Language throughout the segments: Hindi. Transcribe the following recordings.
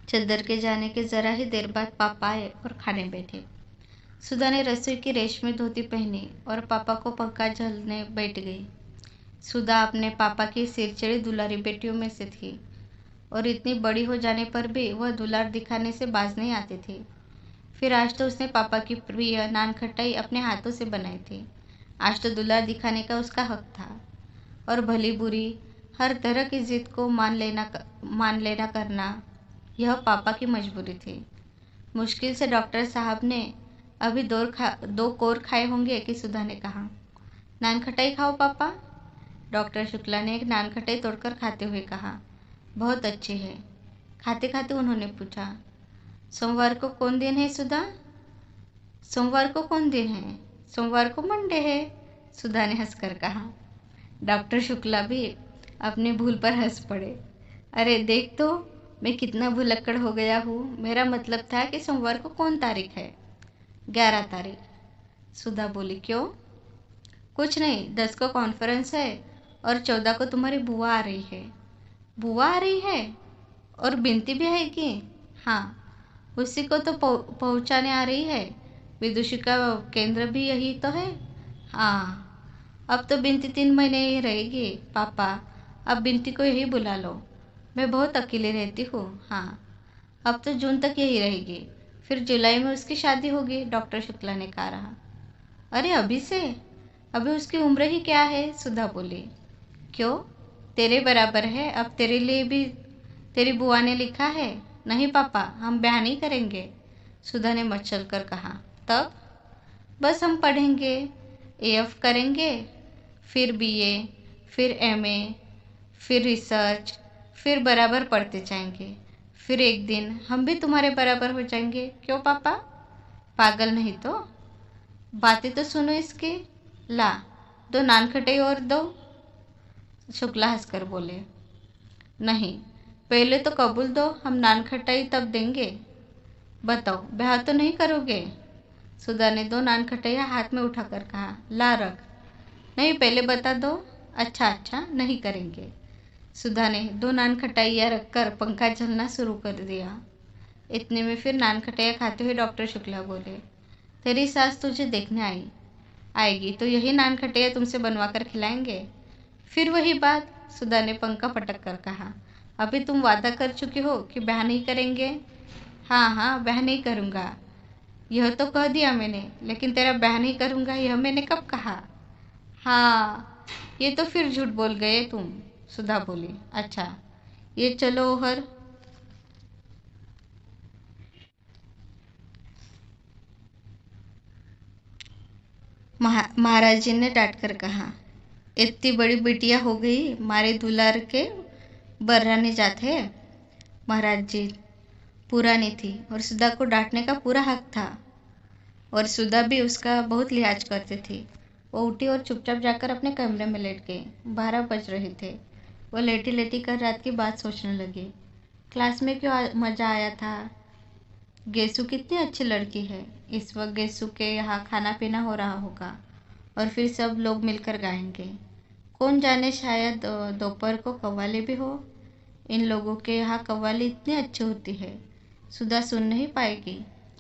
चद्दर के जाने के जरा ही देर बाद पापा आए और खाने बैठे। सुधा ने रसोई की रेशमी धोती पहनी और पापा को पंखा झलने बैठ गई। सुधा अपने पापा की सिरचढ़ी दुलारी बेटियों में से थी और इतनी बड़ी हो जाने पर भी वह दुलार दिखाने से बाज नहीं आती थी। फिर आज तो उसने पापा की प्रिय नान खटाई अपने हाथों से बनाई थी। आज तो दुलार दिखाने का उसका हक था और भली बुरी हर तरह की जिद को मान लेना करना यह पापा की मजबूरी थी। मुश्किल से डॉक्टर साहब ने अभी दो कोर खाए होंगे कि सुधा ने कहा, नान खटाई खाओ पापा। डॉक्टर शुक्ला ने एक नान खटाई तोड़कर खाते हुए कहा, बहुत अच्छी है। खाते खाते उन्होंने पूछा, सोमवार को कौन दिन है सुधा? सोमवार को कौन दिन है? सोमवार को मंडे है, सुधा ने हंसकर कहा। डॉक्टर शुक्ला भी अपनी भूल पर हंस पड़े। अरे देख तो, मैं कितना भुलक्कड़ हो गया हूँ। मेरा मतलब था कि सोमवार को कौन तारीख है? 11 तारीख। सुधा बोली, क्यों? कुछ नहीं, 10 को कॉन्फ्रेंस है और 14 को तुम्हारी बुआ आ रही है। बुआ आ रही है? और बिनती भी आएगी? हाँ, उसी को तो पहुँचाने आ रही है। विदुषी का केंद्र भी यही तो है। हाँ, अब तो बिनती 3 महीने ही रहेगी पापा। अब बिनती को यही बुला लो। मैं बहुत अकेली रहती हूँ। हाँ, अब तो जून तक यही रहेगी, फिर जुलाई में उसकी शादी होगी, डॉक्टर शुक्ला ने कहा। अरे अभी से? अभी उसकी उम्र ही क्या है? सुधा बोली। क्यों, तेरे बराबर है। अब तेरे लिए भी तेरी बुआ ने लिखा है। नहीं पापा, हम ब्याह नहीं करेंगे, सुधा ने मचल कर कहा। तब? बस हम पढ़ेंगे, एएफ करेंगे, फिर बीए, फिर एमए, फिर रिसर्च, फिर बराबर पढ़ते जाएंगे। फिर एक दिन हम भी तुम्हारे बराबर हो जाएंगे। क्यों पापा? पागल नहीं तो? बातें तो सुनो इसकी। ला, 2 नान खटाई और दो, शुक्ला हंसकर बोले। नहीं, पहले तो कबूल दो, हम नान खटाई तब देंगे। बताओ, ब्याह तो नहीं करोगे? सुधा ने 2 नान खटाइयाँ हाथ में उठाकर कहा, ला रख। नहीं, पहले बता दो। अच्छा अच्छा, नहीं करेंगे। सुधा ने 2 नान खटाइयाँ रखकर पंखा झलना शुरू कर दिया। इतने में फिर नान खटाइयाँ खाते हुए डॉक्टर शुक्ला बोले, तेरी सास तुझे देखने आएगी तो यही नान खटाइयाँ तुमसे बनवा कर खिलाएंगे। फिर वही बात, सुधा ने पंखा पटक कर कहा। अभी तुम वादा कर चुके हो कि ब्याह नहीं करेंगे। हाँ हाँ, ब्याह नहीं करूँगा, यह तो कह दिया मैंने, लेकिन तेरा ब्याह नहीं करूँगा यह मैंने कब कहा? हाँ, ये तो फिर झूठ बोल गए तुम, सुधा बोली। अच्छा, ये चलो हर। महाराज जी ने डांट कर कहा, इतनी बड़ी बिटिया हो गई, मारे दुलार के बर्राने जाते। महाराज जी पुरानी थी और सुधा को डांटने का पूरा हक था, और सुधा भी उसका बहुत लिहाज करती थी। वो उठी और चुपचाप जाकर अपने कमरे में लेट गई। 12 बज रहे थे। वो लेटी लेटी कर रात की बात सोचने लगी। क्लास में क्यों मज़ा आया था? गेसु कितनी अच्छी लड़की है। इस वक्त गेसु के यहाँ खाना पीना हो रहा होगा और फिर सब लोग मिलकर गाएंगे। कौन जाने, शायद दोपहर को कव्वाली भी हो। इन लोगों के यहाँ कव्वाली इतनी अच्छी होती है, सुधा सुन नहीं पाएगी।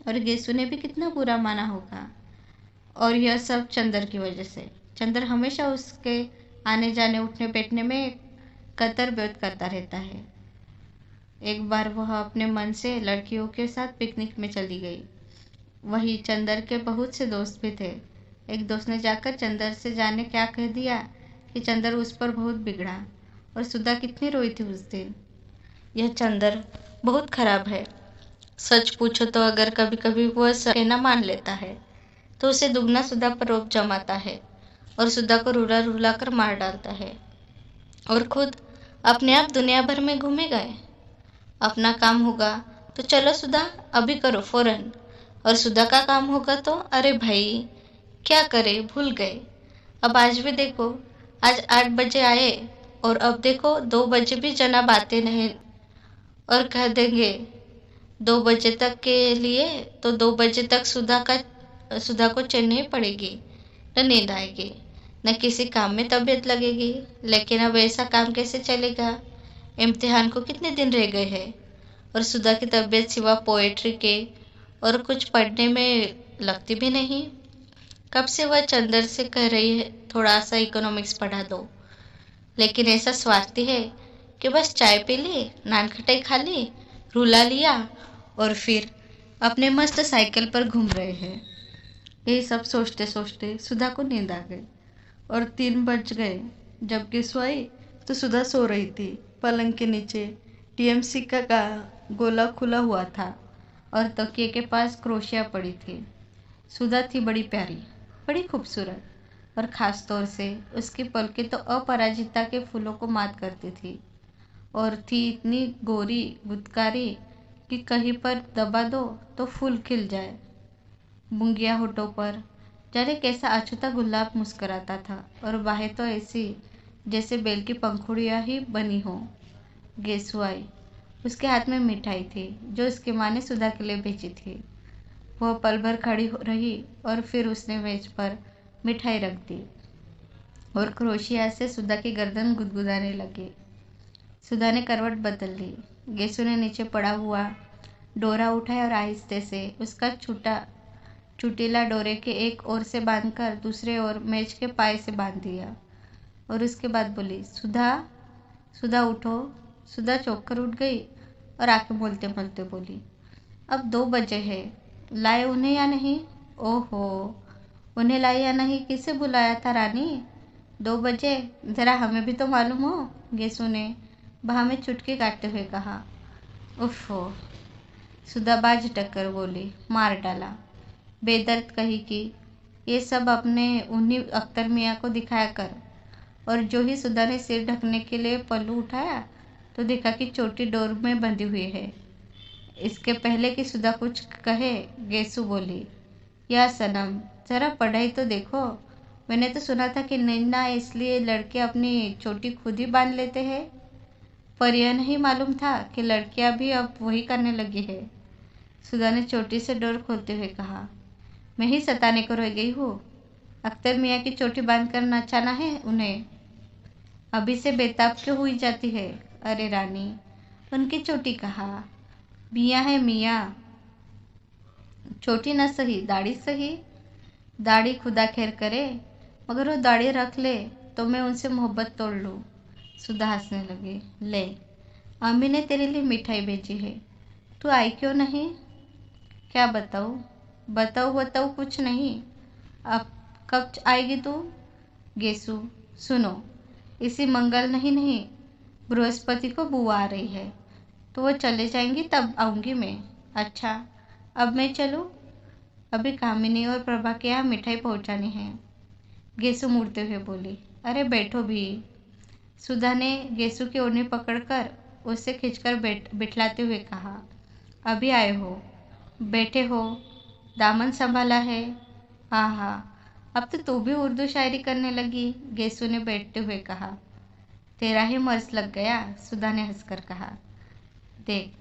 और गेसु ने भी कितना बुरा माना होगा। और यह सब चंदर की वजह से। चंदर हमेशा उसके आने जाने उठने बैठने में कतर व्यर्थ करता रहता है। एक बार वह अपने मन से लड़कियों के साथ पिकनिक में चली गई। वही चंदर के बहुत से दोस्त भी थे। एक दोस्त ने जाकर चंदर से जाने क्या कह दिया कि चंदर उस पर बहुत बिगड़ा, और सुधा कितनी रोई थी उस दिन। यह चंदर बहुत खराब है। सच पूछो तो अगर कभी कभी वह कहना मान लेता है तो उसे दुगना सुधा पर रोब जमाता है और सुधा को रुला रुला कर मार डालता है, और खुद अपने आप दुनिया भर में घूमे गए। अपना काम होगा तो चलो सुधा, अभी करो फौरन। और सुधा का काम होगा तो अरे भाई क्या करे, भूल गए। अब आज भी देखो, आज 8 बजे आए और अब देखो 2 बजे भी जनाब आते नहीं, और कह देंगे 2 बजे तक के लिए, तो 2 बजे तक सुधा को चैन नहीं पड़ेगी, न नींद आएगी, न किसी काम में तबीयत लगेगी। लेकिन अब ऐसा काम कैसे चलेगा? इम्तिहान को कितने दिन रह गए हैं? और सुधा की तबीयत सिवा पोएट्री के और कुछ पढ़ने में लगती भी नहीं। कब से वह चंदर से कह रही है थोड़ा सा इकोनॉमिक्स पढ़ा दो, लेकिन ऐसा स्वार्थी है कि बस चाय पी ली, नान खटाई खा ली, रुला लिया और फिर अपने मस्त साइकिल पर घूम रहे हैं। यही सब सोचते सोचते सुधा को नींद आ गई और 3 बज गए। जब गेसु आई तो सुधा सो रही थी। पलंग के नीचे टीएमसी का गोला खुला हुआ था और तकिए के पास क्रोशिया पड़ी थी। सुधा थी बड़ी प्यारी, बड़ी खूबसूरत, और ख़ास तौर से उसकी पलकें तो अपराजिता के फूलों को मात करती थी और थी इतनी गोरी गुदकारी कि कहीं पर दबा दो तो फूल खिल जाए। मूंगिया होठों पर जाने कैसा अछूता गुलाब मुस्कुराता था और बाहें तो ऐसी जैसे बेल की पंखुड़ियाँ ही बनी हो। गेसु आई। उसके हाथ में मिठाई थी जो उसकी माँ ने सुधा के लिए भेजी थी। वह पल भर खड़ी रही और फिर उसने मेज पर मिठाई रख दी और क्रोशिया से सुधा की गर्दन गुदगुदाने लगी। सुधा ने करवट बदल ली। गेसु ने नीचे पड़ा हुआ डोरा उठाया और आहिस्ते से उसका चुटीला डोरे के एक ओर से बांधकर दूसरे ओर मेज के पाए से बांध दिया और उसके बाद बोली, सुधा, सुधा उठो। सुधा चौंक कर उठ गई और आंखें मोलते मोलते बोली, अब 2 बजे है, लाए उन्हें या नहीं? ओहो, उन्हें लाए या नहीं? किसे बुलाया था रानी? 2 बजे, जरा हमें भी तो मालूम हो। गेसु ने बाह में चुटकी काटते हुए कहा। उफ़ो, सुधा बाज टक्कर बोली, मार डाला। बेदर्द कही कि ये सब अपने उन्हीं अख्तर मियाँ को दिखाया कर। और जो ही सुधा ने सिर ढकने के लिए पल्लू उठाया तो देखा कि चोटी डोर में बंधी हुई है। इसके पहले कि सुधा कुछ कहे, गेसु बोली, या सनम, जरा पढ़ाई तो देखो। मैंने तो सुना था कि नैना इसलिए लड़के अपनी चोटी खुद ही बांध लेते हैं, पर यह नहीं मालूम था कि लड़कियां भी अब वही करने लगी है। सुधा ने चोटी से डोर खोलते हुए कहा, मैं ही सताने को रह गई हूँ। अख्तर मियाँ की चोटी बांध कर नचाना है उन्हें। अभी से बेताब क्यों हुई जाती है? अरे रानी, उनकी चोटी कहाँ? मियाँ है मियाँ। चोटी न सही, दाढ़ी सही। दाढ़ी खुदा खैर करे, मगर वो दाढ़ी रख ले तो मैं उनसे मोहब्बत तोड़ लूँ। सुधा हंसने लगी। ले, अम्मी ने तेरे लिए मिठाई भेजी है, तू आई क्यों नहीं? क्या बताऊँ? बताऊँ कुछ नहीं। अब कब आएगी तू? गेसु, सुनो, इसी मंगल नहीं, बृहस्पति को बुआ आ रही है, तो वो चले जाएंगी तब आऊँगी मैं। अच्छा, अब मैं चलूँ? अभी कामिनी और प्रभा के यहाँ मिठाई पहुँचानी है। गेसु मुड़ते हुए बोली, अरे बैठो भी। सुधा ने गेसु की ओढ़नी पकड़कर उसे खींचकर बिठलाते हुए कहा, अभी आए हो, बैठे हो, दामन संभाला है। हाँ, अब तो तू भी उर्दू शायरी करने लगी, गेसु ने बैठते हुए कहा। तेरा ही मर्ज लग गया, सुधा ने हंसकर कहा। देख,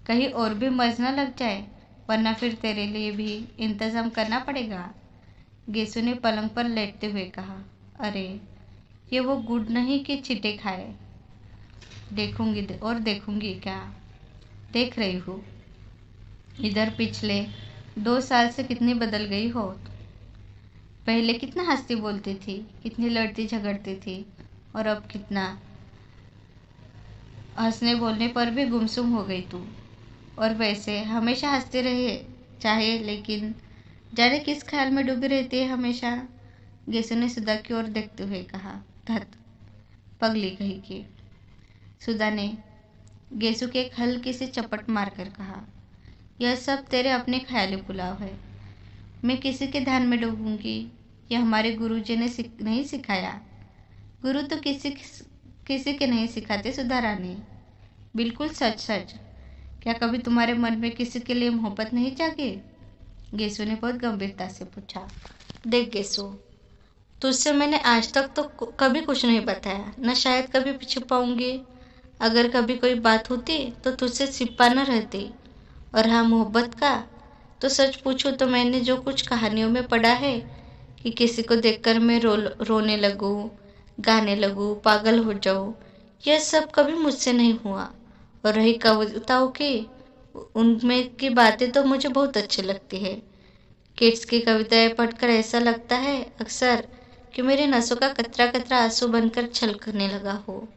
कहीं और भी मर्ज न लग जाए, वरना फिर तेरे लिए भी इंतजाम करना पड़ेगा। गेसु ने पलंग पर लेटते हुए कहा, अरे ये वो गुड़ नहीं कि छिटे खाए। देखूंगी और देखूंगी क्या? देख रही हूँ। इधर पिछले 2 साल से कितनी बदल गई हो। पहले कितना हंसती बोलती थी, कितनी लड़ती झगड़ती थी, और अब कितना हंसने बोलने पर भी गुमसुम हो गई तू। और वैसे हमेशा हंसते रहे चाहे, लेकिन जाने किस ख्याल में डूबी रहती है हमेशा। गेसु ने सुधा की ओर देखते हुए कहा। धत, पगली कही की। सुधा ने गेसु के एक हल्की सी चपट मारकर कहा, यह सब तेरे अपने ख्याली पुलाव है। मैं किसी के ध्यान में डूबूंगी? यह हमारे गुरुजी ने नहीं सिखाया। गुरु तो किसी के नहीं सिखाते सुधा रानी। बिल्कुल सच सच। क्या कभी तुम्हारे मन में किसी के लिए मोहब्बत नहीं जागी? गेसु ने बहुत गंभीरता से पूछा। देख गेसु, तुझसे मैंने आज तक तो कभी कुछ नहीं बताया, न शायद कभी छिपाऊंगी। अगर कभी कोई बात होती तो तुझसे छिपा न रहती। और हाँ, मोहब्बत का तो सच पूछूं तो मैंने जो कुछ कहानियों में पढ़ा है कि किसी को देखकर मैं रोने लगूं, गाने लगूं, पागल हो जाऊं, यह सब कभी मुझसे नहीं हुआ। और रही कविताओं की, उनमें की बातें तो मुझे बहुत अच्छी लगती है। किड्स की कविताएं पढ़कर ऐसा लगता है अक्सर कि मेरी नसों का कतरा कतरा आंसू बनकर छलकने लगा हो।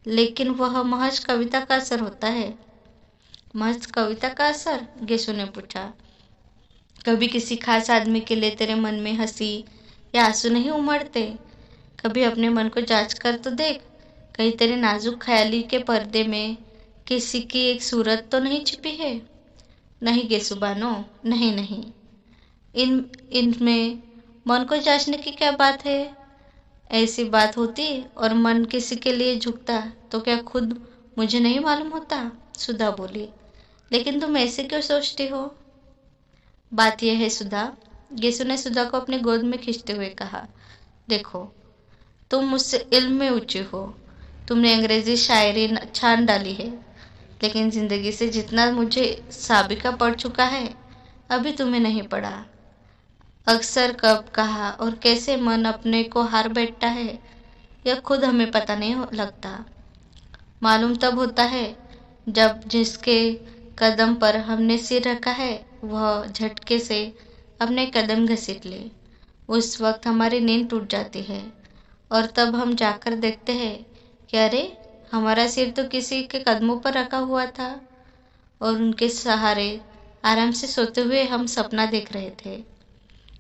लेकिन वह महज कविता का असर होता है। महज कविता का असर? गेसु ने पूछा। कभी किसी खास आदमी के लिए तेरे मन में हंसी या आंसू नहीं उमड़ते? कभी अपने मन को जांच कर तो देख, कहीं तेरे नाजुक ख्याली के पर्दे में किसी की एक सूरत तो नहीं छिपी है? नहीं गेसुबानो, नहीं नहीं। इनमें मन को जांचने की क्या बात है? ऐसी बात होती और मन किसी के लिए झुकता तो क्या खुद मुझे नहीं मालूम होता? सुधा बोली। लेकिन तुम ऐसे क्यों सोचती हो? बात यह है सुधा, गेसु ने सुधा को अपनी गोद में खींचते हुए कहा। देखो, तुम मुझसे इल्म में ऊंची हो, तुमने अंग्रेजी शायरी छान डाली है, लेकिन जिंदगी से जितना मुझे साबिका पड़ चुका है अभी तुम्हें नहीं पड़ा। अक्सर कब कहा और कैसे मन अपने को हार बैठता है यह खुद हमें पता नहीं लगता। मालूम तब होता है जब जिसके कदम पर हमने सिर रखा है वह झटके से अपने कदम घसीट ले। उस वक्त हमारी नींद टूट जाती है और तब हम जाकर देखते हैं कि अरे, हमारा सिर तो किसी के कदमों पर रखा हुआ था और उनके सहारे आराम से सोते हुए हम सपना देख रहे थे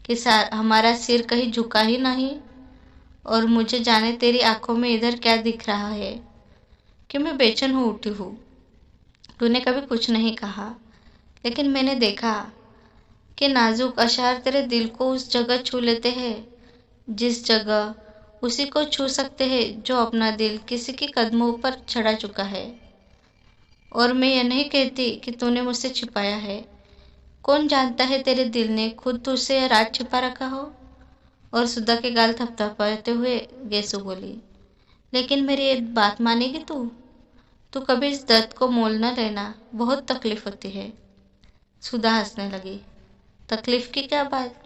कि हमारा सिर कहीं झुका ही नहीं। और मुझे जाने तेरी आंखों में इधर क्या दिख रहा है कि मैं बेचैन हो उठी हूँ। तूने कभी कुछ नहीं कहा, लेकिन मैंने देखा कि नाजुक अशार तेरे दिल को उस जगह छू लेते हैं जिस जगह उसी को छू सकते हैं जो अपना दिल किसी के कदमों पर चढ़ा चुका है। और मैं यह नहीं कहती कि तूने मुझसे छिपाया है। कौन जानता है तेरे दिल ने खुद तुझसे यह राज छिपा रखा हो। और सुधा के गाल थपथपाते हुए गेसु बोली। लेकिन मेरी एक बात मानेगी तू? तू कभी इस दर्द को मोल न लेना, बहुत तकलीफ होती है। सुधा हंसने लगी। तकलीफ की क्या बात,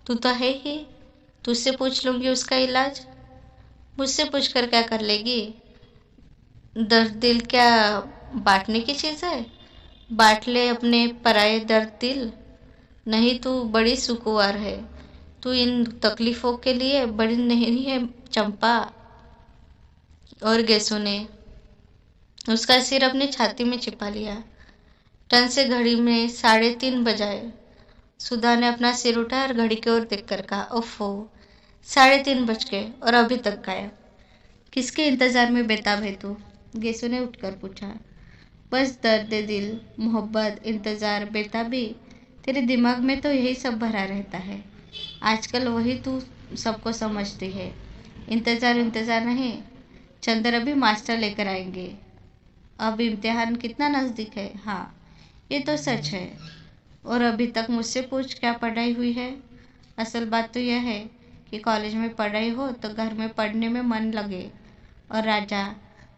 तू तो है ही, तुझसे पूछ लूंगी उसका इलाज। मुझसे पूछकर क्या कर लेगी? दर्द दिल क्या बांटने की चीज़ है? बांट ले अपने पराये दर्द दिल। नहीं, तू बड़ी सुकुवार है, तू इन तकलीफ़ों के लिए बड़ी नहीं है चंपा। और गेसु ने उसका सिर अपनी छाती में छिपा लिया। टन से घड़ी में 3:30 बजाए। सुधा ने अपना सिर उठाया और घड़ी की ओर देखकर कहा, ओफो, 3:30 बज गए और अभी तक गायब। किसके इंतजार में बेताब है तू? गेसु ने उठकर पूछा। बस दर्द दिल, मोहब्बत, इंतजार, बेताबी, तेरे दिमाग में तो यही सब भरा रहता है। आजकल वही तू सबको समझती है। इंतजार इंतजार नहीं, चंदर अभी मास्टर लेकर आएंगे। अब इम्तिहान कितना नज़दीक है। हाँ, ये तो सच है। और अभी तक मुझसे पूछ क्या पढ़ाई हुई है। असल बात तो यह है कि कॉलेज में पढ़ाई हो तो घर में पढ़ने में मन लगे। और राजा,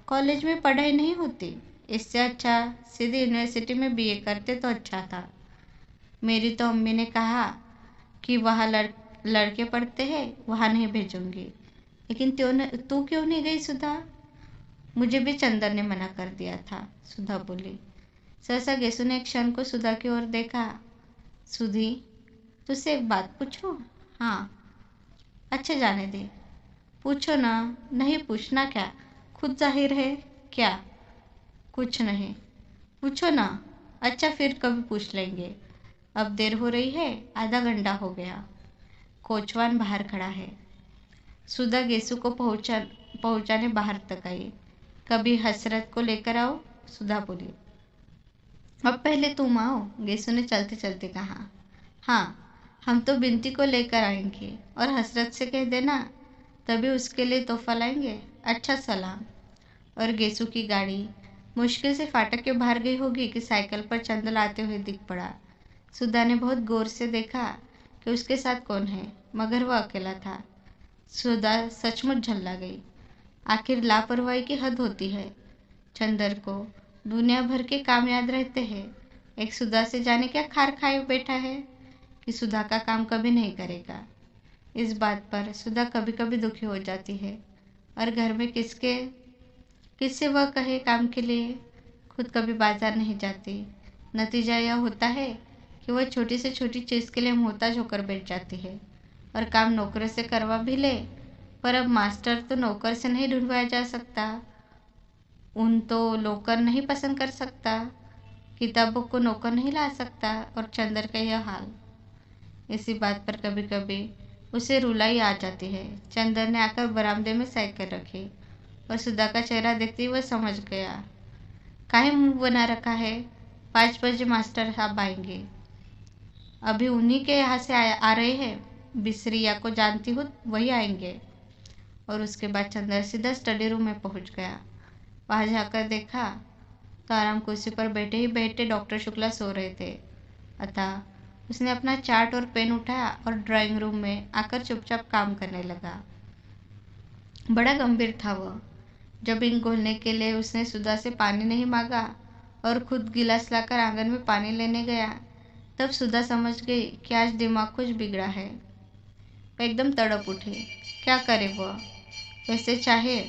कॉलेज में पढ़ाई नहीं होती, इससे अच्छा सीधे यूनिवर्सिटी में बीए करते तो अच्छा था। मेरी तो अम्मी ने कहा कि वहाँ लड़के पढ़ते हैं, वहाँ नहीं भेजूंगी। लेकिन तू क्यों नहीं गई सुधा? मुझे भी चंदर ने मना कर दिया था, सुधा बोली। सहसा गेसु ने एक क्षण को सुधा की ओर देखा। सुधी, तुझसे एक बात पूछूं? हाँ। अच्छा, जाने दे, पूछो ना। नहीं, पूछना क्या, खुद जाहिर है। क्या? कुछ नहीं, पूछो ना। अच्छा, फिर कभी पूछ लेंगे, अब देर हो रही है, आधा घंटा हो गया। कोचवान बाहर खड़ा है। सुधा गेसु को पहुंचाने बाहर तक आई। कभी हसरत को लेकर आओ, सुधा बोली। अब पहले तुम आओ, गेसु ने चलते चलते कहा। हाँ, हम तो बिनती को लेकर आएंगे और हसरत से कह देना तभी उसके लिए तोहफा लाएंगे। अच्छा, सलाम। और गेसु की गाड़ी मुश्किल से फाटक के बाहर गई होगी कि साइकिल पर चंदल आते हुए दिख पड़ा। सुधा ने बहुत गौर से देखा कि उसके साथ कौन है, मगर वह अकेला था। सुधा सचमुच झल्ला गई। आखिर लापरवाही की हद होती है। चंदर को दुनिया भर के काम याद रहते हैं, एक सुधा से जाने क्या खार खाए बैठा है कि सुधा का काम कभी नहीं करेगा। इस बात पर सुधा कभी कभी दुखी हो जाती है और घर में किससे वह कहे काम के लिए। खुद कभी बाजार नहीं जाती, नतीजा यह होता है कि वह छोटी से छोटी चीज़ के लिए मोहताज होकर बैठ जाती है और काम नौकर से करवा भी ले, पर अब मास्टर तो नौकर से नहीं ढूंढवाया जा सकता, उन तो नौकर नहीं पसंद कर सकता, किताबों को नौकर नहीं ला सकता, और चंदर का यह हाल। इसी बात पर कभी कभी उसे रुलाई आ जाती है। चंदर ने आकर बरामदे में साइकिल रखी और सुधा का चेहरा देखते ही वह समझ गया। काहे मुंह बना रखा है, 5 बजे मास्टर साहब आएंगे, अभी उन्हीं के यहाँ से आ रहे हैं, बिसरिया को जानती हूँ, वही आएंगे। और उसके बाद चंदर सीधा स्टडी रूम में पहुँच गया। वहाँ जाकर देखा तो आराम कुर्सी पर बैठे ही बैठे डॉक्टर शुक्ला सो रहे थे। अतः उसने अपना चार्ट और पेन उठाया और ड्राइंग रूम में आकर चुपचाप काम करने लगा। बड़ा गंभीर था वह। जब इंक घोलने के लिए उसने सुधा से पानी नहीं मांगा और खुद गिलास लाकर आंगन में पानी लेने गया, तब सुधा समझ गई कि आज दिमाग कुछ बिगड़ा है। वह एकदम तड़प उठी। क्या करे वह? वैसे चाहे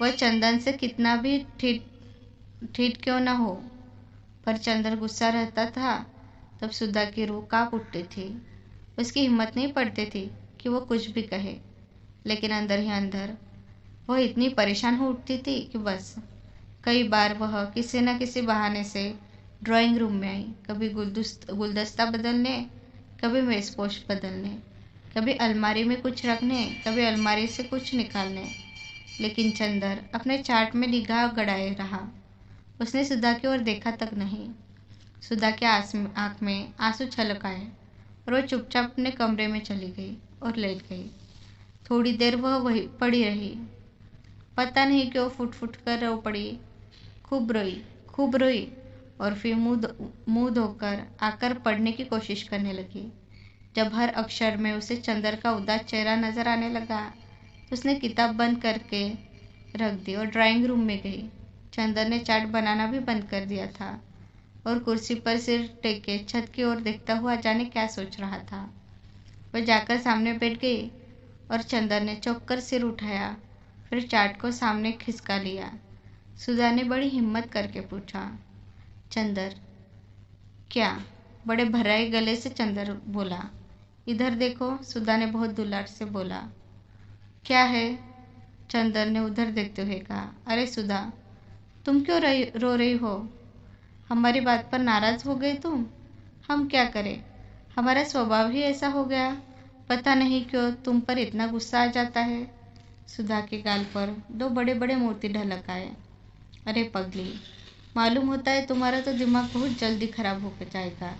वह चंदन से कितना भी ठीक क्यों न हो, पर चंदन गुस्सा रहता था तब सुधा की रूह कांप उठती थी। उसकी हिम्मत नहीं पड़ती थी कि वो कुछ भी कहे, लेकिन अंदर ही अंदर वह इतनी परेशान हो उठती थी कि बस। कई बार वह किसी न किसी बहाने से ड्राइंग रूम में आई, कभी गुलदस्ता बदलने, कभी मेज़पोश बदलने, कभी अलमारी में कुछ रखने, कभी अलमारी से कुछ निकालने, लेकिन चंदर अपने चार्ट में निगाह गड़ाए रहा। उसने सुधा की ओर देखा तक नहीं। सुधा के आंख में आंसू छलक आए और वह चुपचाप अपने कमरे में चली गई और लेट गई। थोड़ी देर वह वहीं पड़ी रही। पता नहीं क्यों फुट फुट कर रो पड़ी। खूब रोई और फिर मुंह धोकर आकर पढ़ने की कोशिश करने लगी। जब हर अक्षर में उसे चंदर का उदास चेहरा नजर आने लगा, उसने किताब बंद करके रख दी और ड्राइंग रूम में गई। चंदर ने चार्ट बनाना भी बंद कर दिया था और कुर्सी पर सिर टेके छत की ओर देखता हुआ जाने क्या सोच रहा था। वह जाकर सामने बैठ गई और चंदर ने चौंक कर सिर उठाया, फिर चार्ट को सामने खिसका लिया। सुधा ने बड़ी हिम्मत करके पूछा, चंदर क्या? बड़े भर्राए गले से चंदर बोला। इधर देखो, सुधा ने बहुत दुलार से बोला। क्या है? चंदर ने उधर देखते हुए कहा। अरे सुधा, तुम क्यों रो रही हो? हमारी बात पर नाराज हो गई तुम? हम क्या करें, हमारा स्वभाव ही ऐसा हो गया। पता नहीं क्यों तुम पर इतना गुस्सा आ जाता है। सुधा के गाल पर 2 बड़े बड़े मोती ढलक आए। अरे पगली, मालूम होता है तुम्हारा तो दिमाग बहुत जल्दी खराब हो जाएगा।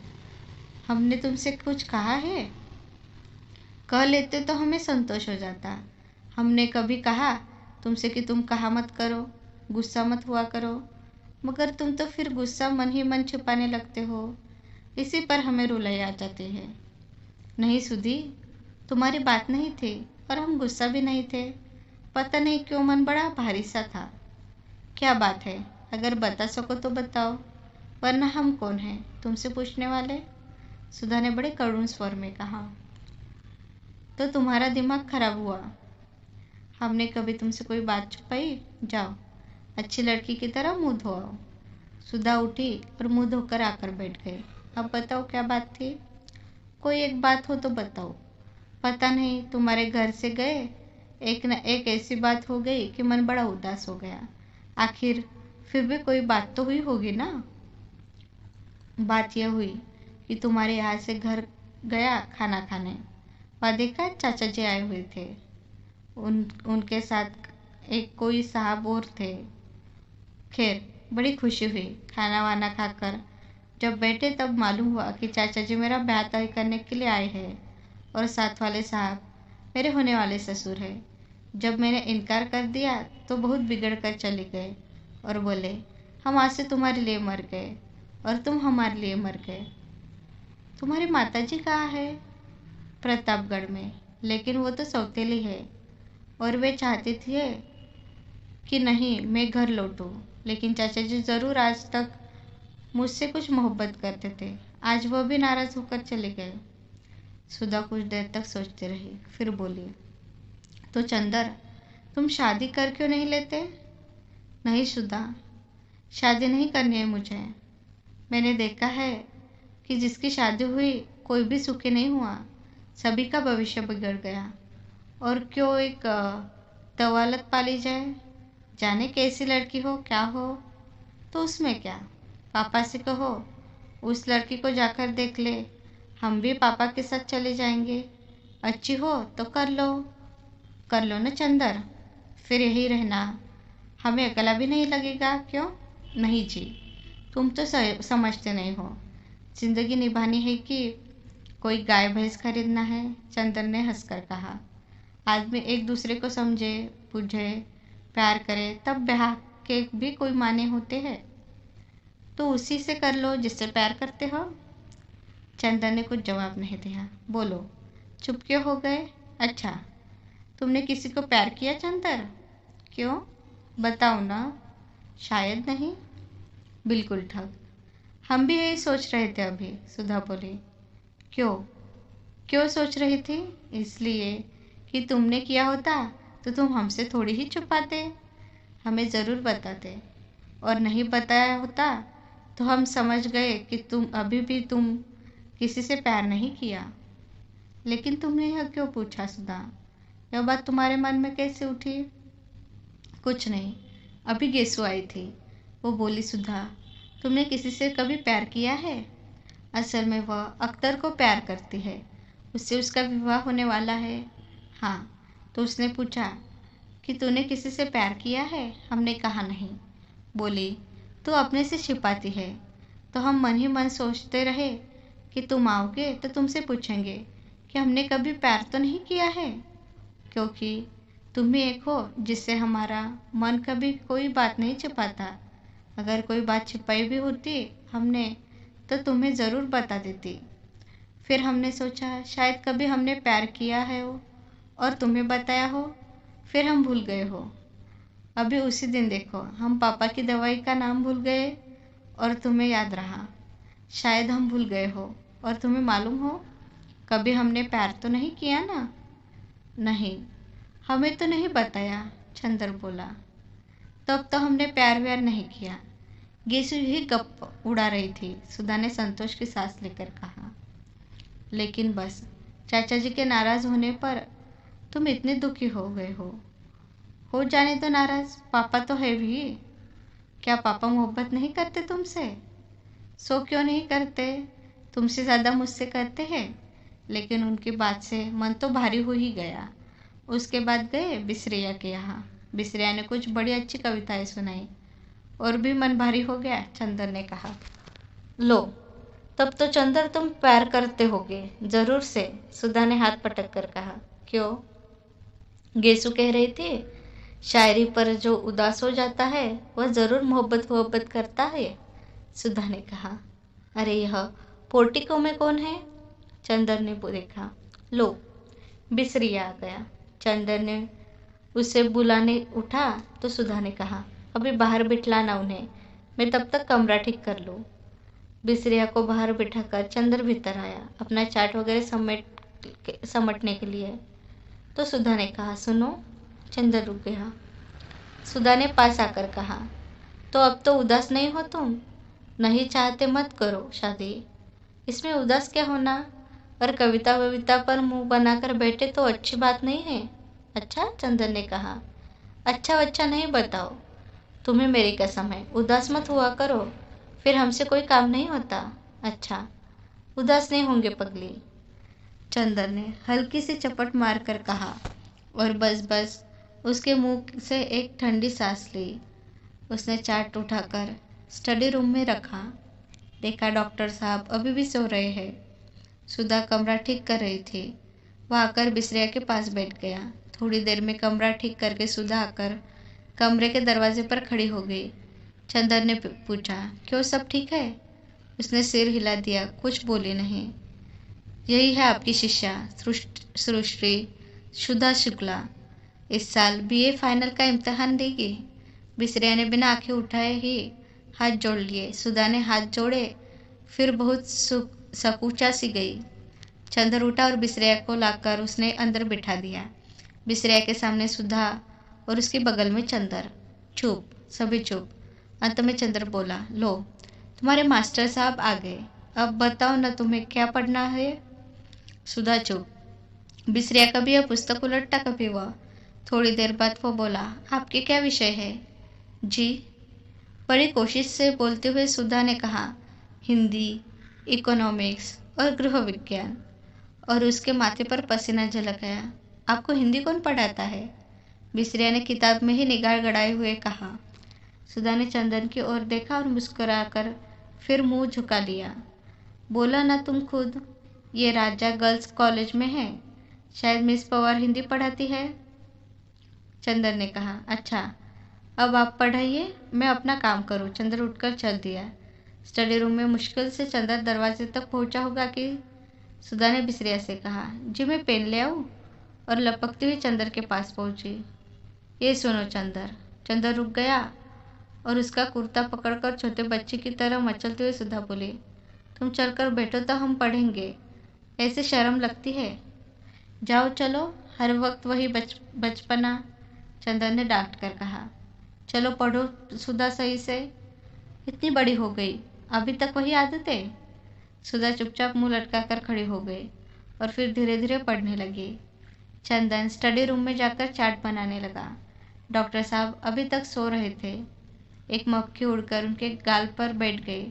हमने तुमसे कुछ कहा है? कह लेते तो हमें संतोष हो जाता। हमने कभी कहा तुमसे कि तुम कहा मत करो, गुस्सा मत हुआ करो, मगर तुम तो फिर गुस्सा मन ही मन छुपाने लगते हो। इसी पर हमें रुलाई आ जाती है। नहीं सुधी, तुम्हारी बात नहीं थी और हम गुस्सा भी नहीं थे। पता नहीं क्यों मन बड़ा भारी सा था। क्या बात है? अगर बता सको तो बताओ, वरना हम कौन हैं तुमसे पूछने वाले? सुधा ने बड़े करुण स्वर में कहा। तो तुम्हारा दिमाग खराब हुआ। हमने कभी तुमसे कोई बात छुपाई? जाओ, अच्छी लड़की की तरह मुंह धोआओ। सुधा उठी और मुंह धोकर आकर बैठ गई। अब बताओ क्या बात थी? कोई एक बात हो तो बताओ। पता नहीं, तुम्हारे घर से गए एक न एक ऐसी बात हो गई कि मन बड़ा उदास हो गया। आखिर फिर भी कोई बात तो हुई होगी ना? बात यह हुई कि तुम्हारे यहाँ से घर गया खाना खाने, वहाँ देखा चाचा जी आए हुए थे। उनके साथ एक कोई साहब और थे। खैर बड़ी खुशी हुई। खाना वाना खाकर जब बैठे तब मालूम हुआ कि चाचा जी मेरा ब्याह तय करने के लिए आए हैं और साथ वाले साहब मेरे होने वाले ससुर हैं। जब मैंने इनकार कर दिया तो बहुत बिगड़ कर चले गए और बोले, हम आज से तुम्हारे लिए मर गए और तुम हमारे लिए मर गए। तुम्हारी माताजी कहाँ है? प्रतापगढ़ में, लेकिन वो तो सौतेली है और वे चाहती थी कि नहीं मैं घर लौटूं, लेकिन चाचा जी ज़रूर आज तक मुझसे कुछ मोहब्बत करते थे। आज वह भी नाराज़ होकर चले गए। सुधा कुछ देर तक सोचती रही, फिर बोली, तो चंदर, तुम शादी कर क्यों नहीं लेते? नहीं सुधा, शादी नहीं करनी है मुझे। मैंने देखा है कि जिसकी शादी हुई कोई भी सुखी नहीं हुआ, सभी का भविष्य बिगड़ गया। और क्यों एक तवालत पाली जाए, जाने कैसी लड़की हो क्या हो, तो उसमें क्या। पापा से कहो उस लड़की को जाकर देख ले, हम भी पापा के साथ चले जाएंगे, अच्छी हो तो कर लो ना चंदर, फिर यही रहना, हमें अकेला भी नहीं लगेगा। क्यों नहीं जी, तुम तो समझते नहीं हो, जिंदगी निभानी है कि कोई गाय भैंस खरीदना है। चंदन ने हंसकर कहा, आदमी एक दूसरे को समझे बुझे प्यार करे तब ब्याह के भी कोई माने होते हैं। तो उसी से कर लो जिससे प्यार करते हो। चंदन ने कुछ जवाब नहीं दिया। बोलो, चुप क्यों हो गए? अच्छा, तुमने किसी को प्यार किया चंदर? क्यों, बताओ ना। शायद नहीं। बिल्कुल ठग, हम भी यही सोच रहे थे अभी, सुधा बोली। क्यों क्यों सोच रही थी? इसलिए कि तुमने किया होता तो तुम हमसे थोड़ी ही छुपाते, हमें ज़रूर बताते, और नहीं बताया होता तो हम समझ गए कि तुम किसी से प्यार नहीं किया। लेकिन तुमने यह क्यों पूछा सुधा? यह बात तुम्हारे मन में कैसे उठी? कुछ नहीं, अभी गेसु आई थी, वो बोली, सुधा तुमने किसी से कभी प्यार किया है? असल में वह अख्तर को प्यार करती है, उससे उसका विवाह होने वाला है। हाँ, तो उसने पूछा कि तूने किसी से प्यार किया है? हमने कहा नहीं। बोली, तू अपने से छिपाती है। तो हम मन ही मन सोचते रहे कि तुम आओगे तो तुमसे पूछेंगे कि हमने कभी प्यार तो नहीं किया है, क्योंकि तुम ही एक हो जिससे हमारा मन कभी कोई बात नहीं छिपाता। अगर कोई बात छिपाई भी होती हमने तो तुम्हें ज़रूर बता देती। फिर हमने सोचा शायद कभी हमने प्यार किया है हो और तुम्हें बताया हो, फिर हम भूल गए हो। अभी उसी दिन देखो, हम पापा की दवाई का नाम भूल गए और तुम्हें याद रहा। शायद हम भूल गए हो और तुम्हें मालूम हो कभी हमने प्यार तो नहीं किया ना। नहीं, हमें तो नहीं बताया, चंदर बोला। तब तो हमने प्यार व्यार नहीं किया। गेसु ही गप उड़ा रही थी। सुधा ने संतोष की सांस लेकर कहा, लेकिन बस चाचा जी के नाराज होने पर तुम इतने दुखी हो गए हो जाने तो नाराज, पापा तो है भी। क्या पापा मोहब्बत नहीं करते तुमसे? सो क्यों नहीं करते, तुमसे ज़्यादा मुझसे करते हैं। लेकिन उनकी बात से मन तो भारी हो ही गया। उसके बाद गए बिसरिया के यहाँ। बिसरिया ने कुछ बड़ी अच्छी कविताएं सुनाई और भी मन भारी हो गया। चंदर ने कहा, लो, तब तो चंदर तुम प्यार करते होगे ज़रूर से। सुधा ने हाथ पटक कर कहा, क्यों? गेसु कह रही थी, शायरी पर जो उदास हो जाता है वह ज़रूर मोहब्बत करता है। सुधा ने कहा, अरे यह पोर्टिको में कौन है? चंदर ने देखा। लो, बिसरिया आ गया। चंदर ने उसे बुलाने उठा तो सुधा ने कहा, अभी बाहर बिठलाना उन्हें, मैं तब तक कमरा ठीक कर लूँ। बिसरिया को बाहर बिठाकर चंदर भीतर आया अपना चाट वगैरह समटने के लिए। तो सुधा ने कहा, सुनो। चंदर रुक गया। सुधा ने पास आकर कहा, तो अब तो उदास नहीं हो तुम? नहीं चाहते मत करो शादी, इसमें उदास क्या होना? और कविता वविता पर मुंह बनाकर बैठे तो अच्छी बात नहीं है। अच्छा, चंदर ने कहा, अच्छा नहीं, बताओ। तुम्हें मेरी कसम है, उदास मत हुआ करो, फिर हमसे कोई काम नहीं होता। अच्छा, उदास नहीं होंगे पगली, चंदर ने हल्की सी चपट मारकर कहा, और बस उसके मुंह से एक ठंडी सांस ली। उसने चाट उठाकर स्टडी रूम में रखा। देखा डॉक्टर साहब अभी भी सो रहे हैं। सुधा कमरा ठीक कर रही थी। वह आकर बिसरिया के पास बैठ गया। थोड़ी देर में कमरा ठीक करके सुधा आकर कमरे के दरवाजे पर खड़ी हो गई। चंदर ने पूछा, क्यों, सब ठीक है? उसने सिर हिला दिया, कुछ बोली नहीं। यही है आपकी शिष्या सृष्टि सुधा शुक्ला, इस साल बीए फाइनल का इम्तिहान देगी। बिसरिया ने बिना आंखें उठाए ही हाथ जोड़ लिए। सुधा ने हाथ जोड़े, फिर बहुत सकूचा सी गई। चंदर उठा और बिसरिया को लाकर उसने अंदर बिठा दिया। बिसरिया के सामने सुधा और उसके बगल में चंदर। चुप, सभी चुप। अंत में चंदर बोला, लो, तुम्हारे मास्टर साहब आ गए। अब बताओ ना तुम्हें क्या पढ़ना है। सुधा चुप। बिसरिया कभी यह पुस्तक उलटता कभी वह। थोड़ी देर बाद वो बोला, आपके क्या विषय है। जी। बड़ी कोशिश से बोलते हुए सुधा ने कहा, हिंदी, इकोनॉमिक्स और गृह विज्ञान। और उसके माथे पर पसीना झलक आया। आपको हिंदी कौन पढ़ाता है। बिसरिया ने किताब में ही निगाह गड़ाए हुए कहा। सुधा ने चंदन की ओर देखा और मुस्कुराकर फिर मुंह झुका लिया। बोला ना तुम खुद, ये राजा गर्ल्स कॉलेज में है, शायद मिस पवार हिंदी पढ़ाती है। चंदन ने कहा, अच्छा अब आप पढ़ाइए, मैं अपना काम करूं। चंदन उठकर चल दिया। स्टडी रूम में मुश्किल से चंदन दरवाजे तक पहुंचा होगा कि सुधा ने बिसरिया से कहा, जी मैं पेन ले आऊं। और लपकती हुई चंदर के पास पहुंची। ये सुनो चंदर। चंदर रुक गया और उसका कुर्ता पकड़कर छोटे बच्चे की तरह मचलते हुए सुधा बोली, तुम चलकर बैठो तो हम पढ़ेंगे, ऐसे शर्म लगती है। जाओ चलो, हर वक्त वही बचपना। चंदन ने डांट कर कहा। चलो पढ़ो सुधा सही से, इतनी बड़ी हो गई अभी तक वही आदतें। सुधा चुपचाप मुंह लटकाकर खड़ी हो गई और फिर धीरे धीरे पढ़ने लगी। चंदन स्टडी रूम में जाकर चाट बनाने लगा। डॉक्टर साहब अभी तक सो रहे थे। एक मक्खी उड़कर उनके गाल पर बैठ गई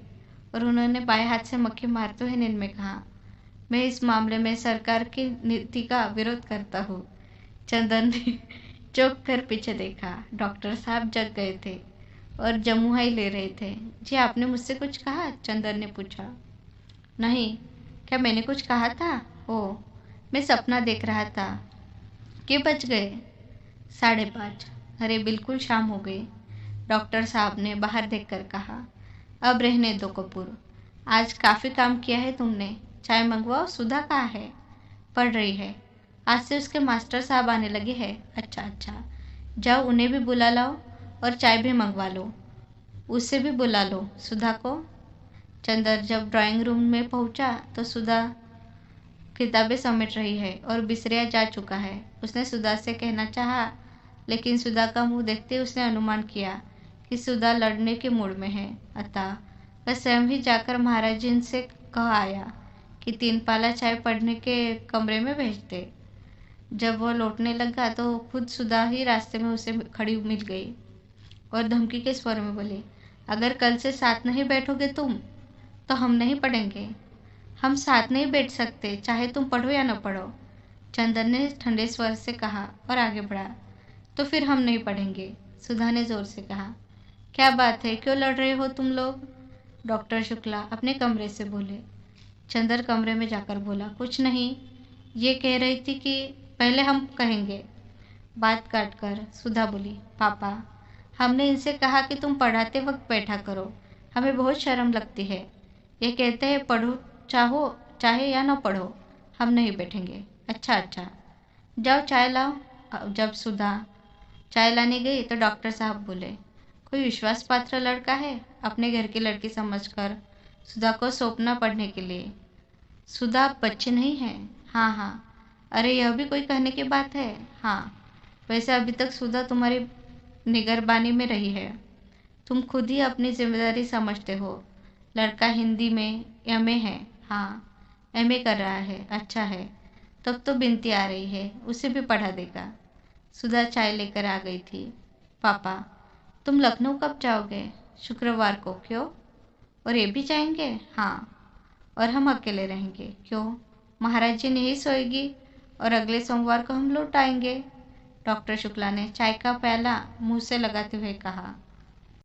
और उन्होंने बाएं हाथ से मक्खी मारते हुए नींद में कहा, मैं इस मामले में सरकार की नीति का विरोध करता हूँ। चंदन ने चौंक कर पीछे देखा। डॉक्टर साहब जग गए थे और जमुहाई ले रहे थे। जी आपने मुझसे कुछ कहा। चंदन ने पूछा। नहीं, क्या मैंने कुछ कहा था। ओह, मैं सपना देख रहा था। के बज गए। 5:30। अरे बिल्कुल शाम हो गई। डॉक्टर साहब ने बाहर देखकर कहा, अब रहने दो कपूर, आज काफ़ी काम किया है तुमने। चाय मंगवाओ। सुधा कहाँ है। पढ़ रही है। आज से उसके मास्टर साहब आने लगे हैं। अच्छा अच्छा, जाओ उन्हें भी बुला लाओ और चाय भी मंगवा लो। उससे भी बुला लो सुधा को। चंदर जब ड्राइंग रूम में पहुंचा तो सुधा किताबें समेट रही है और बिसरिया जा चुका है। उसने सुधा से कहना चाहा, लेकिन सुधा का मुंह देखते उसने अनुमान किया कि सुधा लड़ने के मूड में है। अतः वह स्वयं ही जाकर महाराज जी से कह आया कि 3 प्याला चाय पढ़ने के कमरे में भेज दे। जब वह लौटने लगा तो खुद सुधा ही रास्ते में उसे खड़ी मिल गई और धमकी के स्वर में बोली, अगर कल से साथ नहीं बैठोगे तुम तो हम नहीं पढ़ेंगे। हम साथ नहीं बैठ सकते, चाहे तुम पढ़ो या न पढ़ो। चंदन ने ठंडे स्वर से कहा और आगे बढ़ा। तो फिर हम नहीं पढ़ेंगे। सुधा ने जोर से कहा। क्या बात है, क्यों लड़ रहे हो तुम लोग। डॉक्टर शुक्ला अपने कमरे से बोले। चंदर कमरे में जाकर बोला, कुछ नहीं, ये कह रही थी कि पहले हम कहेंगे। बात काटकर सुधा बोली, पापा हमने इनसे कहा कि तुम पढ़ाते वक्त बैठा करो, हमें बहुत शर्म लगती है। ये कहते हैं पढ़ो चाहो चाहे या ना पढ़ो, हम नहीं बैठेंगे। अच्छा अच्छा, जाओ चाय लाओ। जब सुधा चाय लाने गई तो डॉक्टर साहब बोले, कोई विश्वास पात्र लड़का है अपने घर की लड़की समझकर सुधा को सौंपना पढ़ने के लिए। सुधा आप बच्चे नहीं हैं। हाँ हाँ, अरे यह भी कोई कहने की बात है। हाँ, वैसे अभी तक सुधा तुम्हारी निगरबानी में रही है। तुम खुद ही अपनी जिम्मेदारी समझते हो। लड़का हिंदी में एमए है। हाँ, एमए कर रहा है। अच्छा है, तब तो बिनती आ रही है, उसे भी पढ़ा देगा। सुधा चाय लेकर आ गई थी। पापा तुम लखनऊ कब जाओगे। शुक्रवार को। क्यों। और ये भी जाएंगे। हाँ, और हम अकेले रहेंगे। क्यों। महाराज जी नहीं सोएगी और अगले सोमवार को हम लौट आएंगे। डॉक्टर शुक्ला ने चाय का प्याला मुंह से लगाते हुए कहा।